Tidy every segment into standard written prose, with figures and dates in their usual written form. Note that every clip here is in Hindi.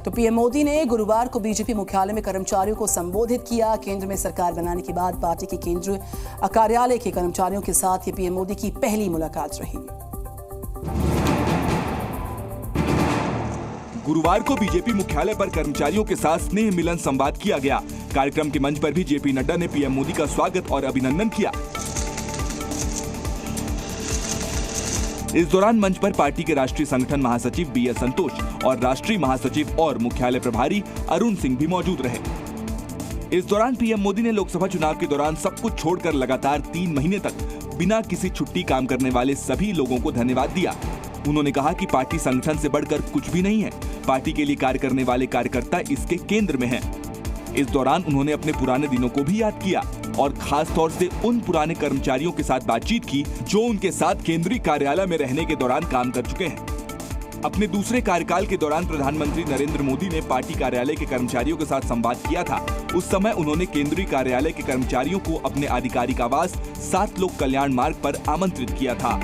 तो पीएम मोदी ने गुरुवार को बीजेपी मुख्यालय में कर्मचारियों को संबोधित किया। केंद्र में सरकार बनाने के बाद पार्टी के केंद्रीय कार्यालय के कर्मचारियों के साथ ये पीएम मोदी की पहली मुलाकात रही। गुरुवार को बीजेपी मुख्यालय पर कर्मचारियों के साथ स्नेह मिलन संवाद किया गया। कार्यक्रम के मंच पर भी जेपी नड्डा ने पीएम मोदी का स्वागत और अभिनंदन किया। इस दौरान मंच पर पार्टी के राष्ट्रीय संगठन महासचिव बीएल संतोष और राष्ट्रीय महासचिव और मुख्यालय प्रभारी अरुण सिंह भी मौजूद रहे। इस दौरान पीएम मोदी ने लोकसभा चुनाव के दौरान सब कुछ छोड़कर लगातार 3 महीने तक बिना किसी छुट्टी काम करने वाले सभी लोगों को धन्यवाद दिया। उन्होंने कहा कि पार्टी संगठन से बढ़कर कुछ भी नहीं है। पार्टी के लिए कार्य करने वाले कार्यकर्ता इसके केंद्र में हैं। इस दौरान उन्होंने अपने पुराने दिनों को भी याद किया और खास तौर से उन पुराने कर्मचारियों के साथ बातचीत की जो उनके साथ केंद्रीय कार्यालय में रहने के दौरान काम कर चुके हैं। अपने दूसरे कार्यकाल के दौरान प्रधानमंत्री नरेंद्र मोदी ने पार्टी कार्यालय के कर्मचारियों के साथ संवाद किया था। उस समय उन्होंने केंद्रीय कार्यालय के कर्मचारियों को अपने आधिकारिक आवास 7 लोक कल्याण मार्ग पर आमंत्रित किया था।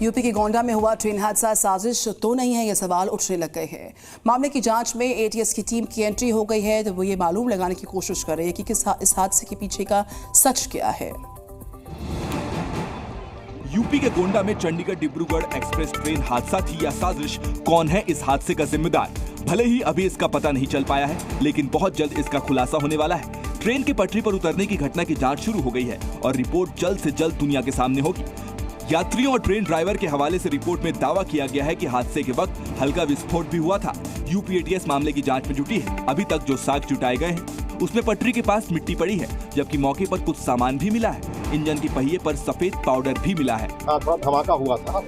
यूपी के गोंडा में हुआ ट्रेन हादसा साजिश तो नहीं है, ये सवाल उठने लग गए हैं। मामले की जांच में एटीएस की टीम की एंट्री हो गई है, तो वो ये मालूम लगाने की कोशिश कर रही है कि इस हादसे के पीछे का सच क्या है। यूपी के गोंडा में चंडीगढ़ डिब्रूगढ़ एक्सप्रेस ट्रेन हादसा थी या साजिश, कौन है इस हादसे का जिम्मेदार? भले ही अभी इसका पता नहीं चल पाया है, लेकिन बहुत जल्द इसका खुलासा होने वाला है। ट्रेन की पटरी पर उतरने की घटना की जांच शुरू हो गई है और रिपोर्ट जल्द से जल्द दुनिया के सामने होगी। यात्रियों और ट्रेन ड्राइवर के हवाले से रिपोर्ट में दावा किया गया है कि हादसे के वक्त हल्का विस्फोट भी हुआ था। यूपी एटीएस मामले की जांच में जुटी है। अभी तक जो साक्ष्य जुटाए गए हैं उसमें पटरी के पास मिट्टी पड़ी है, जबकि मौके पर कुछ सामान भी मिला है। इंजन के पहिए पर सफेद पाउडर भी मिला है। थोड़ा धमाका हुआ था,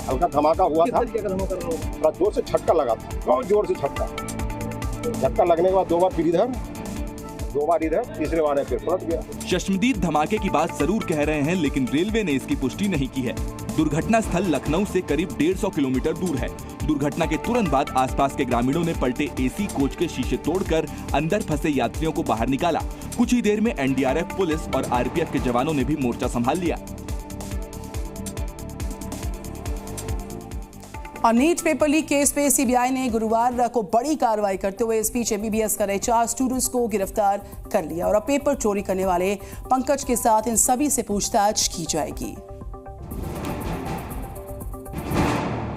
हल्का धमाका हुआ था, थोड़ा जोर से झटका लगा था, बहुत जोर से झटका लगने के बाद 2 बार इधर, तीसरे बार फिर पलट गया। चश्मदीद धमाके की बात जरूर कह रहे हैं, लेकिन रेलवे ने इसकी पुष्टि नहीं की है। दुर्घटना स्थल लखनऊ से करीब 150 किलोमीटर दूर है। दुर्घटना के तुरंत बाद आसपास के ग्रामीणों ने पलटे एसी कोच के शीशे तोड़कर अंदर फंसे यात्रियों को बाहर निकाला। कुछ ही देर में एनडीआरएफ, पुलिस और आरपीएफ के जवानों ने भी मोर्चा संभाल लिया। और नीट पेपर लीक केस पे सीबीआई ने गुरुवार को बड़ी कार्रवाई करते हुए इस बीच एमबीबीएस कर रहे 4 स्टूडेंट्स को गिरफ्तार कर लिया और अब पेपर चोरी करने वाले पंकज के साथ इन सभी से पूछताछ की जाएगी।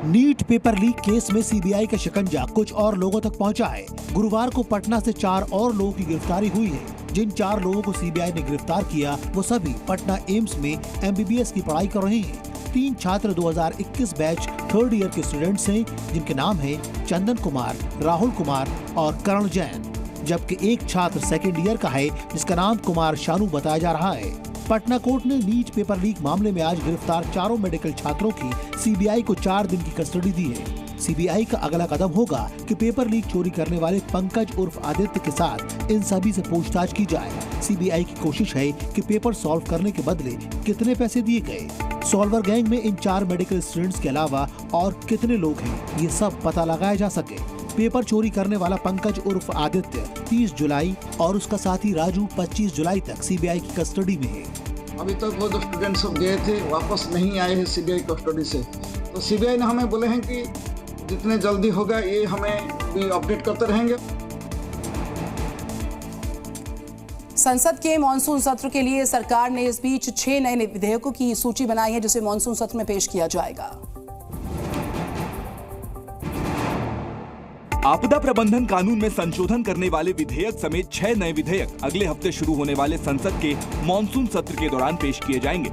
नीट पेपर लीक केस में सीबीआई का शिकंजा कुछ और लोगों तक पहुंचा है। गुरुवार को पटना से 4 और लोगों की गिरफ्तारी हुई है। जिन 4 लोगों को सीबीआई ने गिरफ्तार किया वो सभी पटना एम्स में एमबीबीएस की पढ़ाई कर रहे हैं। 3 छात्र 2021 बैच 3rd ईयर के स्टूडेंट्स हैं, जिनके नाम है चंदन कुमार, राहुल कुमार और करण जैन, जबकि एक छात्र 2nd ईयर का है जिसका नाम कुमार शानू बताया जा रहा है। पटना कोर्ट ने नीट पेपर लीक मामले में आज गिरफ्तार 4 मेडिकल छात्रों की सीबीआई को 4 दिन की कस्टडी दी है। सीबीआई का अगला कदम होगा कि पेपर लीक चोरी करने वाले पंकज उर्फ आदित्य के साथ इन सभी से पूछताछ की जाए। सीबीआई की कोशिश है कि पेपर सॉल्व करने के बदले कितने पैसे दिए गए। सॉल्वर गैंग में इन 4 मेडिकल स्टूडेंट्स के अलावा और कितने लोग हैं, ये सब पता लगाया जा सके। पेपर चोरी करने वाला पंकज उर्फ आदित्य 30 जुलाई और उसका साथी राजू 25 जुलाई तक सीबीआई की कस्टडी में है। अभी तक वो जो स्टूडेंट सब गए थे वापस नहीं आए हैं सीबीआई कस्टडी से, तो सीबीआई ने हमें बोले हैं कि जितने जल्दी होगा ये हमें भी अपडेट करते रहेंगे। संसद के मॉनसून सत्र के लिए सरकार ने इस बीच 6 नए विधेयकों की सूची बनाई है, जिसे मॉनसून सत्र में पेश किया जाएगा। आपदा प्रबंधन कानून में संशोधन करने वाले विधेयक समेत 6 नए विधेयक अगले हफ्ते शुरू होने वाले संसद के मॉनसून सत्र के दौरान पेश किए जाएंगे।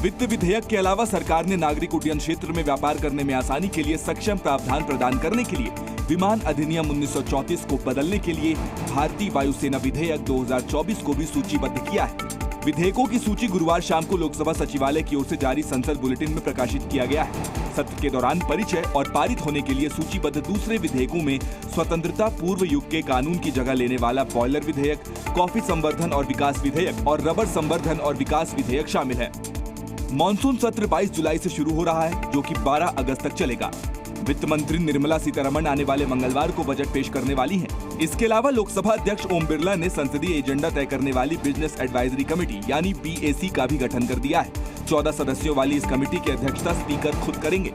वित्त विधेयक के अलावा सरकार ने नागरिक उड्डयन क्षेत्र में व्यापार करने में आसानी के लिए सक्षम प्रावधान प्रदान करने के लिए विमान अधिनियम 1934 को बदलने के लिए भारतीय वायुसेना विधेयक 2024 को भी सूचीबद्ध किया है। विधेयकों की सूची गुरुवार शाम को लोकसभा सचिवालय की ओर से जारी संसद बुलेटिन में प्रकाशित किया गया है। सत्र के दौरान परिचय और पारित होने के लिए सूचीबद्ध दूसरे विधेयकों में स्वतंत्रता पूर्व युग के कानून की जगह लेने वाला बॉयलर विधेयक, कॉफी संवर्धन और विकास विधेयक और रबर संवर्धन और विकास विधेयक शामिल है। मॉनसून सत्र 22 जुलाई से शुरू हो रहा है, जो कि 12 अगस्त तक चलेगा। वित्त मंत्री निर्मला सीतारमण आने वाले मंगलवार को बजट पेश करने वाली हैं। इसके अलावा लोकसभा अध्यक्ष ओम बिरला ने संसदीय एजेंडा तय करने वाली बिजनेस एडवाइजरी कमेटी यानी बीएसी का भी गठन कर दिया है। 14 सदस्यों वाली इस कमेटी की अध्यक्षता स्पीकर खुद करेंगे।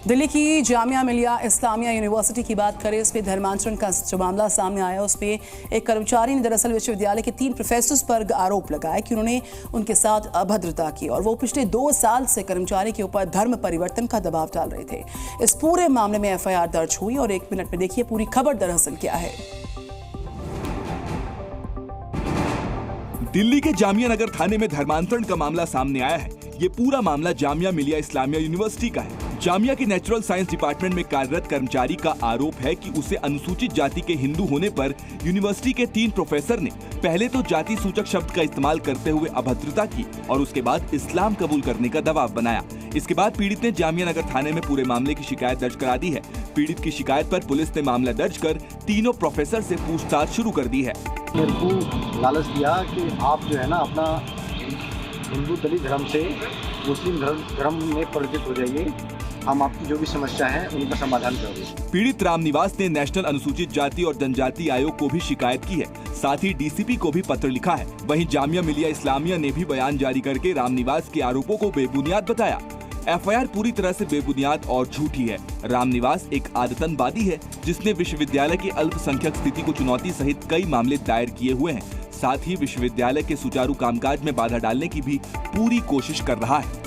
दिल्ली की जामिया मिलिया इस्लामिया यूनिवर्सिटी की बात करें, इसमें धर्मांतरण का जो मामला सामने आया उसमें एक कर्मचारी ने दरअसल विश्वविद्यालय के 3 प्रोफेसर्स पर आरोप लगाया कि उन्होंने उनके साथ अभद्रता की और वो पिछले 2 साल से कर्मचारी के ऊपर धर्म परिवर्तन का दबाव डाल रहे थे। इस पूरे मामले में एफआईआर दर्ज हुई और 1 मिनट में देखिए पूरी खबर दरअसल क्या है। दिल्ली के जामिया नगर थाने में धर्मांतरण का मामला सामने आया है। ये पूरा मामला जामिया मिलिया इस्लामिया यूनिवर्सिटी का है। जामिया के नेचुरल साइंस डिपार्टमेंट में कार्यरत कर्मचारी का आरोप है कि उसे अनुसूचित जाति के हिंदू होने पर यूनिवर्सिटी के 3 प्रोफेसर ने पहले तो जाति सूचक शब्द का इस्तेमाल करते हुए अभद्रता की और उसके बाद इस्लाम कबूल करने का दबाव बनाया। इसके बाद पीड़ित ने जामिया नगर थाने में पूरे मामले की शिकायत दर्ज करा दी है। पीड़ित की शिकायत पर पुलिस ने मामला दर्ज कर तीनों प्रोफेसर से पूछताछ शुरू कर दी है। मेरे को लालच दिया कि आप जो है ना अपना हिंदू दलित धर्म से मुस्लिम धर्म में परिवर्तित हो जाइए, हम आपकी जो भी समस्या है उनका समाधान करेंगे। पीड़ित रामनिवास ने नेशनल अनुसूचित जाति और जनजाति आयोग को भी शिकायत की है, साथ ही डीसीपी को भी पत्र लिखा है। वहीं जामिया मिलिया इस्लामिया ने भी बयान जारी करके रामनिवास के आरोपों को बेबुनियाद बताया। एफआईआर पूरी तरह से बेबुनियाद और झूठी है। रामनिवास एक आतंकवादी है जिसने विश्वविद्यालय की अल्पसंख्यक स्थिति को चुनौती सहित कई मामले दायर किए हुए हैं। साथ ही विश्वविद्यालय के सुचारू कामकाज में बाधा डालने की भी पूरी कोशिश कर रहा है।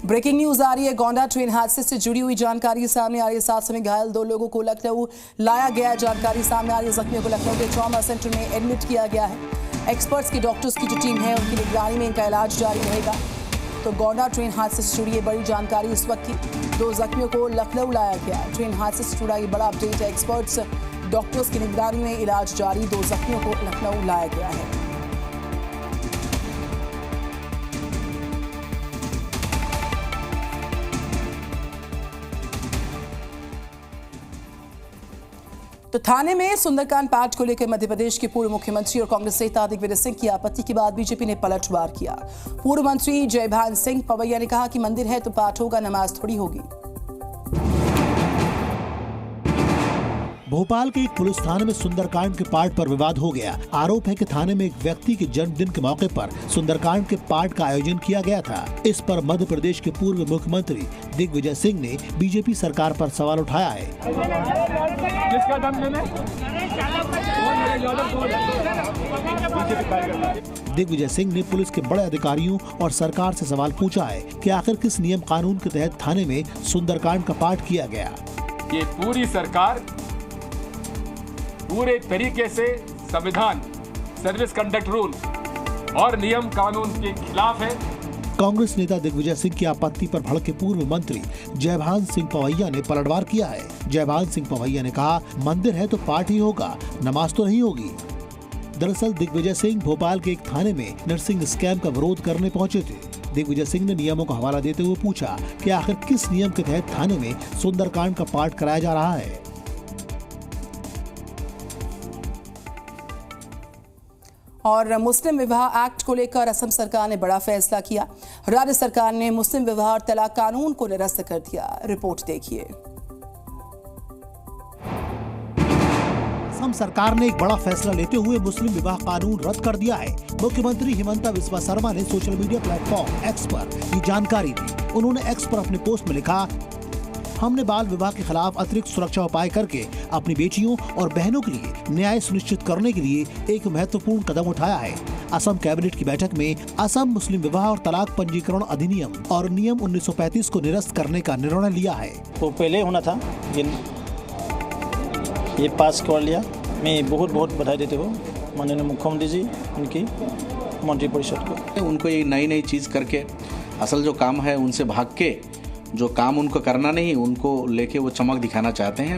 ब्रेकिंग न्यूज आ रही है। गोंडा ट्रेन हादसे से जुड़ी हुई जानकारी सामने आ रही है। 7 में घायल 2 लोगों को लखनऊ लाया गया। जानकारी सामने आ रही है, जख्मियों को लखनऊ के ट्रॉमा सेंटर में एडमिट किया गया है। एक्सपर्ट्स की डॉक्टर्स की जो टीम है उनकी निगरानी में इनका इलाज जारी रहेगा। तो गोंडा ट्रेन हादसे से जुड़ी बड़ी जानकारी इस वक्त की। 2 जख्मियों को लखनऊ लाया गया। ट्रेन हादसे से जुड़ा ये बड़ा अपडेट है। एक्सपर्ट्स डॉक्टर्स की निगरानी में इलाज जारी। 2 जख्मियों को लखनऊ लाया गया है। तो थाने में सुंदरकांड पाठ को लेकर मध्य प्रदेश के पूर्व मुख्यमंत्री और कांग्रेस नेता दिग्विजय सिंह की आपत्ति के बाद बीजेपी ने पलटवार किया। पूर्व मंत्री जयभान सिंह पवैया ने कहा कि मंदिर है तो पाठ होगा, नमाज थोड़ी होगी। भोपाल के एक पुलिस थाने में सुंदरकांड के पाठ पर विवाद हो गया। आरोप है कि थाने में एक व्यक्ति के जन्मदिन के मौके पर सुंदरकांड के पाठ का आयोजन किया गया था। इस पर मध्य प्रदेश के पूर्व मुख्यमंत्री दिग्विजय सिंह ने बीजेपी सरकार पर सवाल उठाया है। दिग्विजय सिंह ने पुलिस के बड़े अधिकारियों और सरकार से सवाल पूछा है कि आखिर किस नियम कानून के तहत थाने में सुंदरकांड का पाठ किया गया। ये पूरी सरकार पूरे तरीके से संविधान, सर्विस कंडक्ट रूल और नियम कानून के खिलाफ है। कांग्रेस नेता दिग्विजय सिंह की आपत्ति पर भड़के पूर्व मंत्री जयभान सिंह पवैया ने पलटवार किया है। जयभान सिंह पवैया ने कहा, मंदिर है तो पाठ ही होगा, नमाज तो नहीं होगी। दरअसल दिग्विजय सिंह भोपाल के एक थाने में नर्सिंग स्कैम का विरोध करने पहुंचे थे। दिग्विजय सिंह ने नियमों का हवाला देते हुए पूछा कि आखिर किस नियम के तहत थाने में सुंदरकांड का पाठ कराया जा रहा है। और मुस्लिम विवाह एक्ट को लेकर असम सरकार ने बड़ा फैसला किया। राज्य सरकार ने मुस्लिम विवाह और तलाक कानून को निरस्त कर दिया। रिपोर्ट देखिए। असम सरकार ने एक बड़ा फैसला लेते हुए मुस्लिम विवाह कानून रद्द कर दिया है। मुख्यमंत्री हिमंता बिस्वा शर्मा ने सोशल मीडिया प्लेटफॉर्म एक्स पर ये जानकारी दी। उन्होंने एक्स पर अपने पोस्ट में लिखा, हमने बाल विवाह के खिलाफ अतिरिक्त सुरक्षा उपाय करके अपनी बेटियों और बहनों के लिए न्याय सुनिश्चित करने के लिए एक महत्वपूर्ण कदम उठाया है। असम कैबिनेट की बैठक में असम मुस्लिम विवाह और तलाक पंजीकरण अधिनियम और नियम 1935 को निरस्त करने का निर्णय लिया है। वो पहले होना था, ये पास कर लिया। मैं बहुत बहुत बधाई देते हूँ माननीय मुख्यमंत्री जी, उनकी मंत्रिपरिषद को। उनको ये नई चीज़ करके असल जो काम है उनसे भाग के जो काम उनको करना नहीं, उनको लेके वो चमक दिखाना चाहते हैं।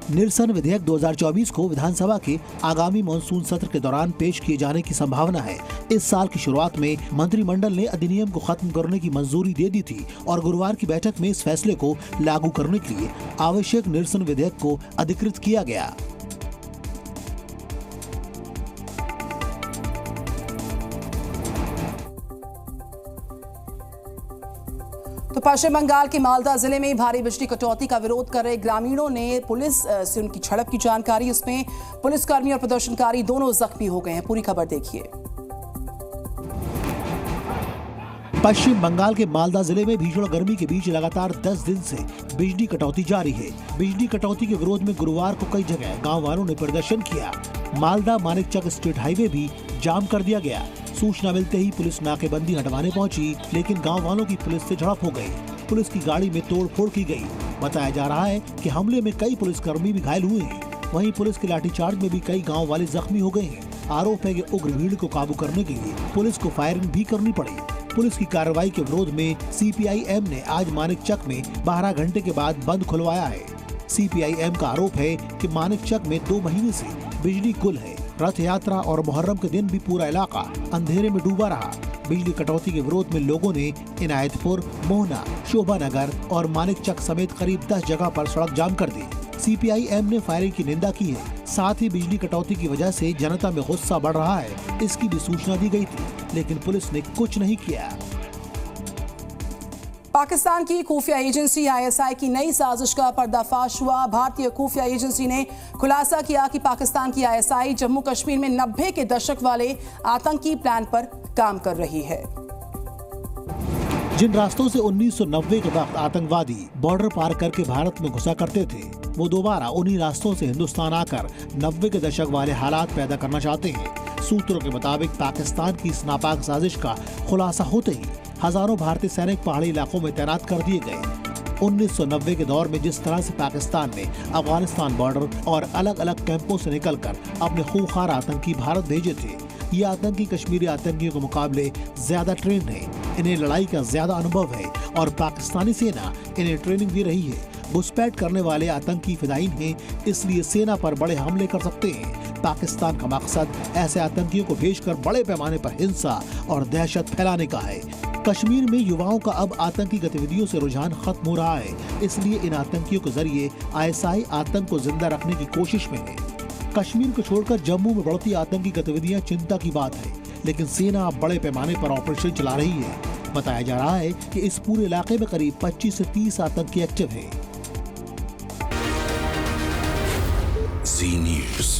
निरसन विधेयक 2024 को विधानसभा के आगामी मानसून सत्र के दौरान पेश किए जाने की संभावना है। इस साल की शुरुआत में मंत्रिमंडल ने अधिनियम को खत्म करने की मंजूरी दे दी थी और गुरुवार की बैठक में इस फैसले को लागू करने के लिए आवश्यक निरसन विधेयक को अधिकृत किया गया। तो पश्चिम बंगाल के मालदा जिले में भारी बिजली कटौती का विरोध कर रहे ग्रामीणों ने पुलिस से उनकी झड़प की जानकारी। इसमें पुलिसकर्मी और प्रदर्शनकारी दोनों जख्मी हो गए हैं। पूरी खबर देखिए। पश्चिम बंगाल के मालदा जिले में भीषण गर्मी के बीच लगातार 10 दिन से बिजली कटौती जारी है। बिजली कटौती के विरोध में गुरुवार को कई जगह गांव वालों ने प्रदर्शन किया। मालदा मानिकचक स्टेट हाईवे भी जाम कर दिया गया। सूचना मिलते ही पुलिस नाकेबंदी हटवाने पहुंची, लेकिन गांव वालों की पुलिस से झड़प हो गई। पुलिस की गाड़ी में तोड़फोड़ की गई। बताया जा रहा है कि हमले में कई पुलिसकर्मी भी घायल हुए हैं। वहीं पुलिस के लाठीचार्ज में भी कई गाँव वाले जख्मी हो गए हैं। आरोप है कि उग्र भीड़ को काबू करने के लिए पुलिस को फायरिंग भी करनी पड़ी। पुलिस की कार्रवाई के विरोध में CPIM ने आज मानिकचक में 12 घंटे के बाद बंद खुलवाया है। CPIM का आरोप है कि मानिकचक में 2 महीने से बिजली गुल है। रथ यात्रा और मुहर्रम के दिन भी पूरा इलाका अंधेरे में डूबा रहा। बिजली कटौती के विरोध में लोगों ने इनायतपुर, मोहना, शोभा नगर और मानिकचक समेत करीब 10 जगह पर सड़क जाम कर दी। CPIM ने फायरिंग की निंदा की है। साथ ही बिजली कटौती की वजह से जनता में गुस्सा बढ़ रहा है, इसकी भी सूचना दी गई थी, लेकिन पुलिस ने कुछ नहीं किया। पाकिस्तान की खुफिया एजेंसी ISI की नई साजिश का पर्दाफाश हुआ। भारतीय खुफिया एजेंसी ने खुलासा किया कि पाकिस्तान की ISI जम्मू कश्मीर में 90 के दशक वाले आतंकी प्लान पर काम कर रही है। जिन रास्तों से 1990 के वक्त आतंकवादी बॉर्डर पार करके भारत में घुसा करते थे, वो दोबारा उन्हीं रास्तों से हिंदुस्तान आकर 90 के दशक वाले हालात पैदा करना चाहते हैं। सूत्रों के मुताबिक पाकिस्तान की इस नापाक साजिश का खुलासा होते ही हजारों भारतीय सैनिक पहाड़ी इलाकों में तैनात कर दिए गए। 1990 के दौर में जिस तरह से पाकिस्तान ने अफगानिस्तान बॉर्डर और अलग अलग कैंपों से निकलकर अपने खूंखार आतंकी भारत भेजे थे, ये आतंकी कश्मीरी आतंकियों के मुकाबले ज्यादा ट्रेंड है। इन्हें लड़ाई का ज्यादा अनुभव है और पाकिस्तानी सेना इन्हें ट्रेनिंग दे रही है। घुसपैठ करने वाले आतंकी फिदायीन हैं, इसलिए सेना पर बड़े हमले कर सकते हैं। पाकिस्तान का मकसद ऐसे आतंकियों को भेजकर बड़े पैमाने पर हिंसा और दहशत फैलाने का है। कश्मीर में युवाओं का अब आतंकी गतिविधियों से रुझान खत्म हो रहा है, इसलिए इन आतंकियों के जरिए ISI आतंक को जिंदा रखने की कोशिश में है। कश्मीर को छोड़कर जम्मू में बढ़ती आतंकी गतिविधियां चिंता की बात है, लेकिन सेना अब बड़े पैमाने पर ऑपरेशन चला रही है। बताया जा रहा है कि इस पूरे इलाके में करीब 25 से 30 आतंकी एक्टिव हैं। Zee News।